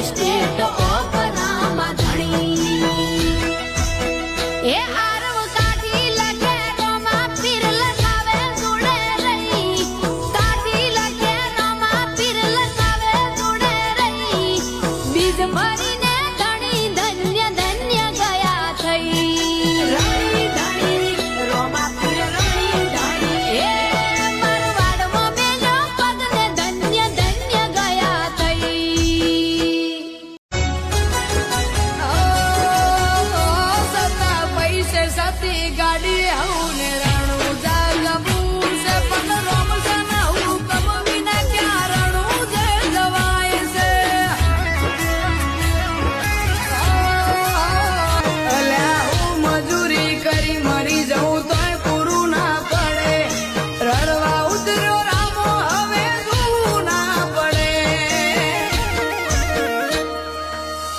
State of Rama ધણી એ આરવ કાઢી લગે રોમા પીર લગાવે જોડે રહી કાઢી લગે રોમા પીર લગાવે જોડે રહી બીજ ભરીને ધણી ધન્ય ધન્ય ગયા થઈ રાણી ધણી રોમા પીર રાણી ધણી એ મારવાડમાં બેનો પગને ધન્ય ધન્ય ગયા થઈ સતા પૈસે સતી ગાડી હું ને રણું જાગબુર છે પણ રોમ છે ને હુકમ વિના ક્યાં રણું જે જવાય છે અલ્યા હું મજૂરી કરી મરી જાઉં તોય પૂરું ના પડે રડવા ઉતર્યો રામો હવે જોવું ના પડે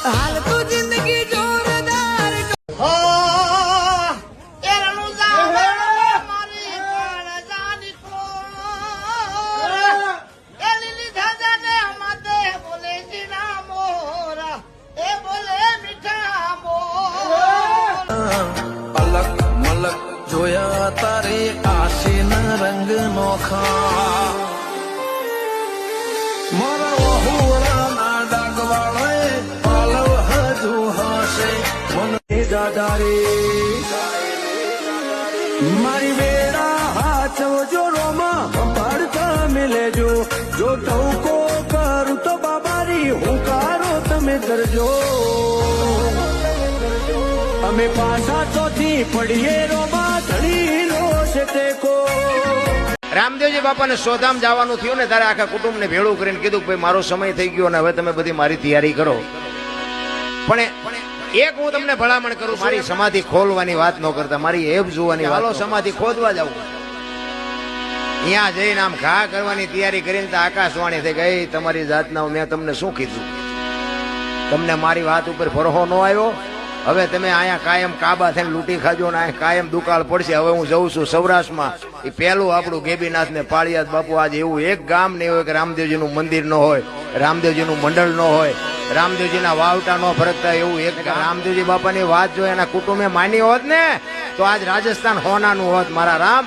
હાલ તો જિંદગી જોરદાર અલક મલક જોયા તારે આશીના રંગ નોખા મારા વહુવડાના ડાગવાળે પાલવ હજુ હશે મને દાદારે મારી બેડા હાચવજો રોમા પાડતા મિલેજો જો ટવકો કરું તો બાબારી હુંકારો તમે કરજો અમે પાછા ચોથી પડીએ રોમા ધણી રોષ ટેકો રામદેવજી બાપાને સોધામ જવાનું થયું ને ત્યારે આખા કુટુંબને ભેળું કરીને કીધું કે ભાઈ મારો સમય થઈ ગયો અને હવે તમે બધી મારી તૈયારી કરો પણ એક હું તમને ભલામણ કરું મારી સમાધિ ખોલવાની વાત ન કરતા મારી એબ જોવાની હાલો સમાધિ ખોદવા જાવ અહીંયા જઈને આમ ઘા કરવાની તૈયારી કરીને તો આકાશવાણી થઈ ગઈ તમારી જાતના મેં તમને શું કીધું તમને મારી વાત ઉપર ફરહો ન આવ્યો હવે તમે અહીંયા કાયમ કાબા થઈને લૂંટી ખાજો ને અહીંયા કાયમ દુકાળ પડશે હવે હું જઉં છું સૌરાષ્ટ્રમાં એ પહેલું આપણું ગેબીનાથ ને પાળિયાદ બાપુ આજે એવું એક ગામ નહીં હોય કે રામદેવજીનું મંદિર ન હોય રામદેવજીનું મંડળ ન હોય રામદેવજીના વાવટા ન ફરકતા એવું એક રામદેવજી બાપાની વાત જો એના કુટુંબે માની હોત ને તો આજ રાજસ્થાન હોનાનું હોત મારા રામ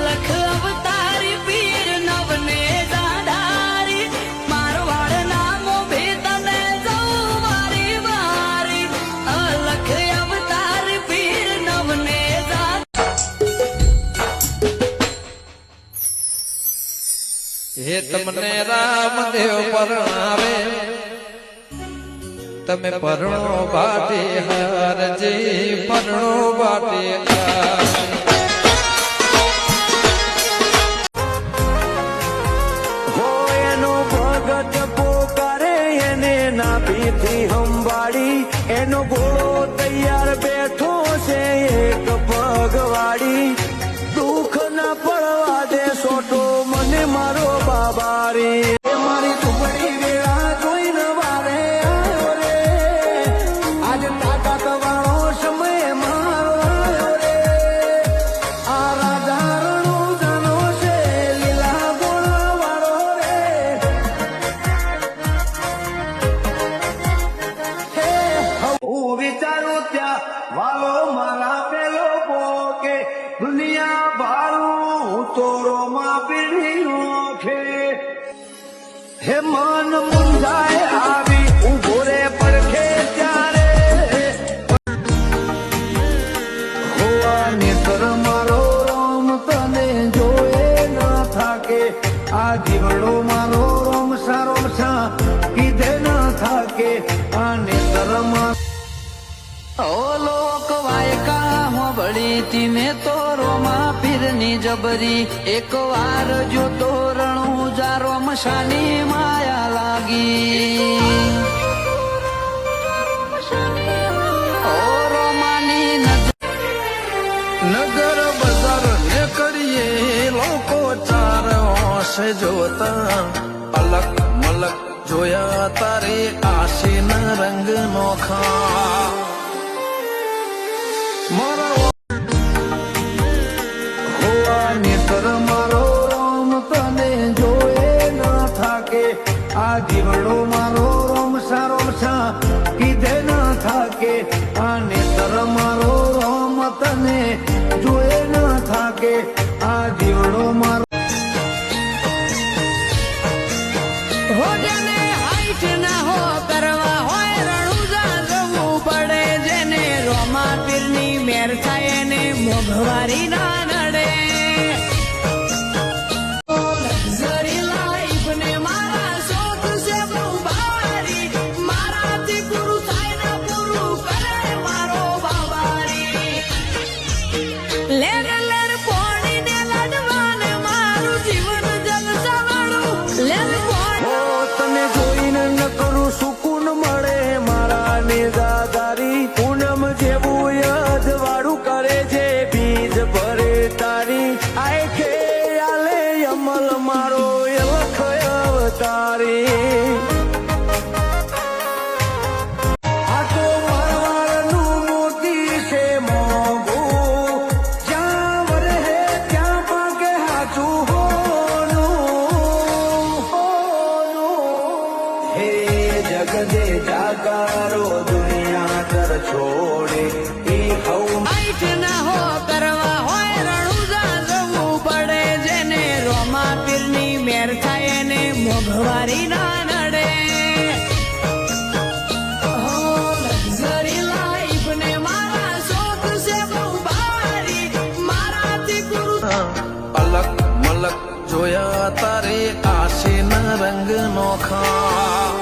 લખ અવતારી પીર નવને દાડારી મારવાડ નામો ભેતને જઉં વારી વારી લખ અવતારી પીર નવને હે તમને રામદેવ પરણાવે તમે પરણો બાટે હારજી પરણો બાટે એનો ભગત પોકારે એને નાભીથી હંભાળી એનો ઘોડો તૈયાર બેઠો છે એક પગવાડી દુઃખ ના પડવા દે સોટો મને મારો બાબારી મારી ટુકડી વેળા જોઈને વારે આવ્યો રે આજ તાકાત વાળો સમય મારો આવ્યો રે આ રાજા રણો જાનો છે લીલા ગોળા વાળો રે હું વિચારું ત્યાં વાલો મારા પેલો પોકે દુનિયા ભારું હું તો રોમા પીડી નોખે હે મન મુંજાય આવી ઉભો રે પડખે ત્યારે હોવા નેત્ર મારો રોમ તને જોએ ના થાકે આ જીવડો મારો રોમ સારો છા કીધે ના થાકે આ નેત્ર ઓ લોક વાયકા હોબળી તીને તો રોમા પીરની જબરી એક વાર જો તો રણું જા રોમશાની માયા લાગી ઓ રોમાની નગર બજાર છે જોતા અલગ મલક જોયા તારે આશીના રંગ નોખા મારા હોવા નેત્ર મારો રોમ તને જોયે ના થાકે આ જીવડો મારો રોમ સા કીધે ના થાકે આ નેત્ર મારો રોમ તને જોયે ના થાકે આ જીવડો મારો હો જેને હાઈટ ના હો કરવા હોય રણુજા જવું પડે જેને રોમા પીરની મેર થાય એને મોઘવારી ના નડે લક્ઝરી લાઈફ ને મારા શોખ છે બહુ ભારી મારાથી પૂરું થાય ને પૂરું કરે મારો બાબારી લેર લેર પોણીને લડવાને મારું જીવન જલસાવાળું લેર હો તને જોઈને ન કરું સુકૂન મળે મારા નિરાધારી પૂનમ જેવું યજવાળું કરે છે બીજ ભરે તારી આય ખેયાલે અમલ મારો લખ અવતારી આ તો મારવાડનું મોતી છે મોંઘું જ્યાં વરે ત્યાં પાકે હાચું હોનું હે જગદે જાગારો દુનિયા તર છોડે એ હવ હાઈટ ના હો કરવા હોય રણુજા જવું પડે જેને રોમા પીરની મેર થાય એને મોઘવારી ના નડે હો લક્ઝરી લાઈફ ને મારા શોખ છે બહુ ભારી મારાથી પૂરું અલગ મલક જોયા તારે આશીના રંગ નોખા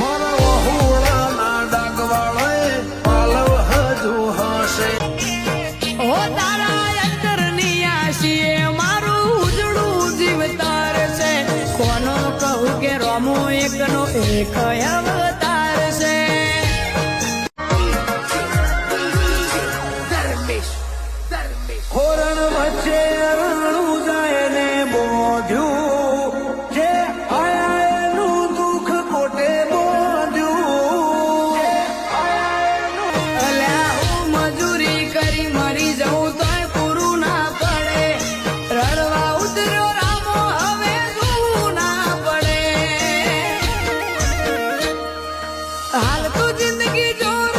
મારા વહુડાના ડાગવાળાએ પાલવ હજુ હશે હો તારા અંતરની આશીએ મારું ઉજળું જીવતાર છે કોનો કહું કે રોમો એકનો એક અવતાર છે હોરણ વચ્ચે રણું જાય ને બોધ્યું જે આયા એનું દુઃખ કોટે બોધ્યું અલ્યા હું મજૂરી કરી મરી જઉં તોય પૂરું ના પડે રડવા ઉતર્યો રામો હવે જોવું ના પડે હાલ તો જિંદગી જોર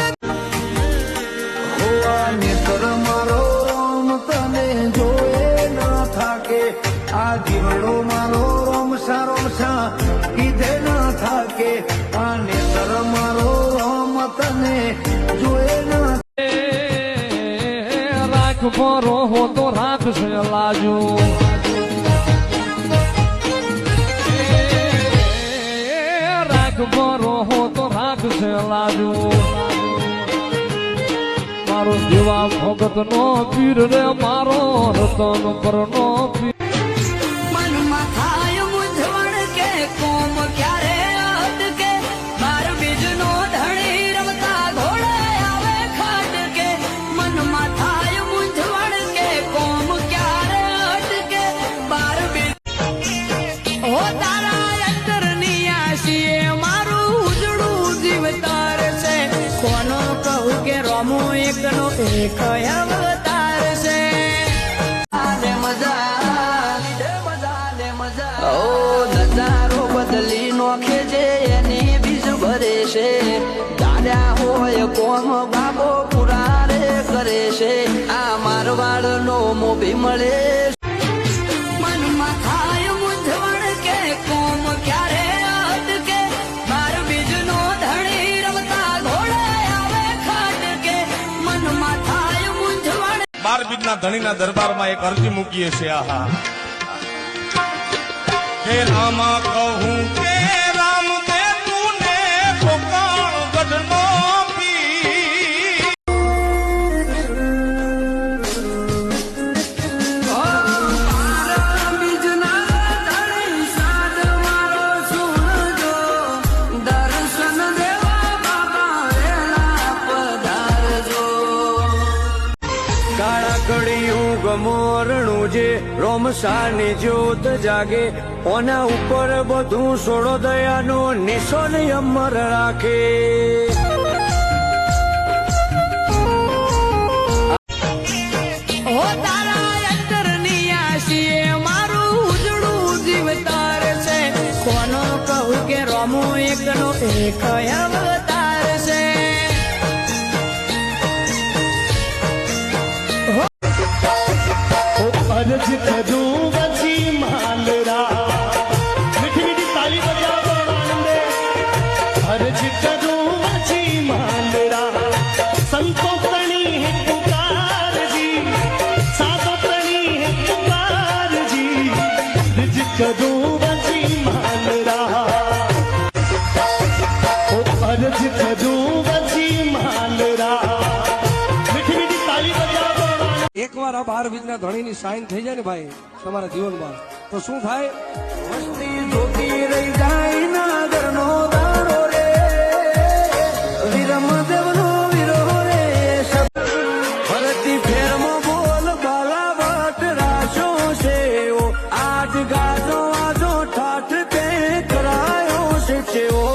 હોવા નેત્ર મારો રોમ તને જોયે ના થાકે આ જીવડો મારો રોમ સા કીધે ના થાકે આ નેત્ર મારો રોમ તને જોયે ના રાખ ભરો હો તો રાખશે લાજો રાખ ભરો હો તો રાખશે લાજો મારો દેવા ભગત નો પીર રે મારો રતન પર નો પીર મનમાં થાય મૂંઝવણ કે કોમ ક્યારે અટકે બાર બીજનો ધણી રમતા ઘોડા આવે ખાટકે મનમાં થાય મૂંઝવણ કે કોમ ક્યારે અટકે બાર બીજ હો તારા અંતરની આશીએ મારું ઉજળું જીવતાર છે કોનો કહું કે રોમો એકનો એક અવતાર છે ઓ નજારો બદલી નોખે છે એની બીજ ભરે છે દાદા હોય કોમ બાબો પુરારે કરે છે આ મારવાડ નો મોભી મળે મનમાં થાય મૂંઝવણ કે કોમ ક્યારે અટકે બાર બીજનો ધણી રમતા ઘોડા આવે ખાટકે મનમાં થાય મૂંઝવણ 12 બીજના ધણીના દરબારમાં એક અરજી મૂકીએ છે આહા હે રામા કહું કે રામ દે તુને કોકાણ ગઢનો પી કાળા કળિયુગ મોરણું જે રોમસાની જ્યોત જાગે ઓના ઉપર બધું સોડો દયાનો નિશાન અમર રાખે. હો તારા અંતરની આશીએ મારું ઉજળું જીવતાર છે. કોનો કહું કે રોમો એકનો એક અવતાર છે. અરજ કરું વચી માલરા મીઠી મીઠી તાલી બજાવો આનંદે. અરજ કરું વચી માલરા સંતો પ્રની હે પુકારજી, સાધો પ્રની હે પુકારજી. અરજ કરું વચી માલરા, અરજ કરું વચી માલરા મીઠી મીઠી તાલી બજાવો. એકવાર આ 12 બીજના ધણીની સાઈન થઈ જાય ને ભાઈ તમારા જીવનમાં તો શું થાય? વસ્તી જોતી રહી જાય નાગરનો દાડો રે, વીરમદેવનો વીરો રે. ફરતી ફેરમાં બોલ બાલાવટ રાશો છે. આજ ગાજો આજો ઠાઠ તે કરાયો છે છેવો.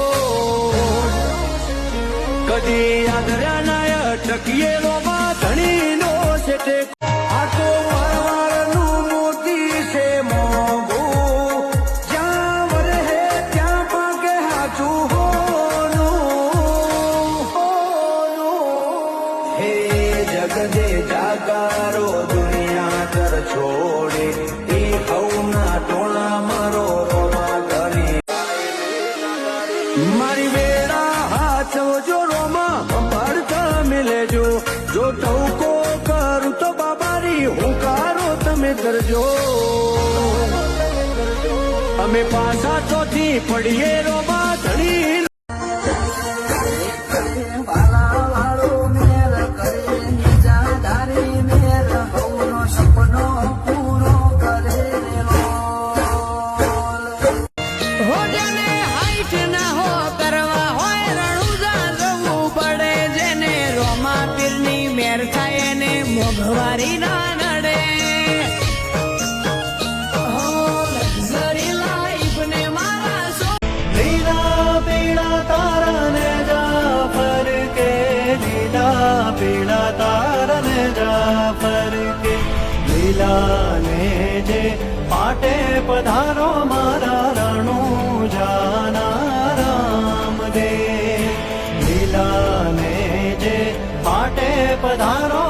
કદી આદર્યા નાય ટકીએ રોમાં ધણીનો છે તે. આ તો વારવારનું મોતી છે મોંઘું, જ્યાં વરહે ત્યાં પાકે હાચું હોનું. હે જગદે જાગારો દુનિયા કર છોડે, એ હવના ટોળા મારો રોમા કરી. મારી વેળા હાચવજો રોમા સંભાળતા મિલેજો. જો ટવકો કરું તો બાબારી હુંકારો તમે કરજો. અમે પાછા ચોથી પડીએ રોમા ધણી. હો જેને હાઈટ ના હો કરવા હોય રણુજા જવું પડે. જેને રોમા પીરની મેર થાય એને મોઘવારી ના નડે. હો લક્ઝરી લાઈફ ને મારા લીલા પીળા તારને જાફર કે, લીલા પીળા તારને જાફર કે. લીલાને જે પાટે પધારો મારા રણુજાના રામદેવ. લીલાને જે પાટે પધારો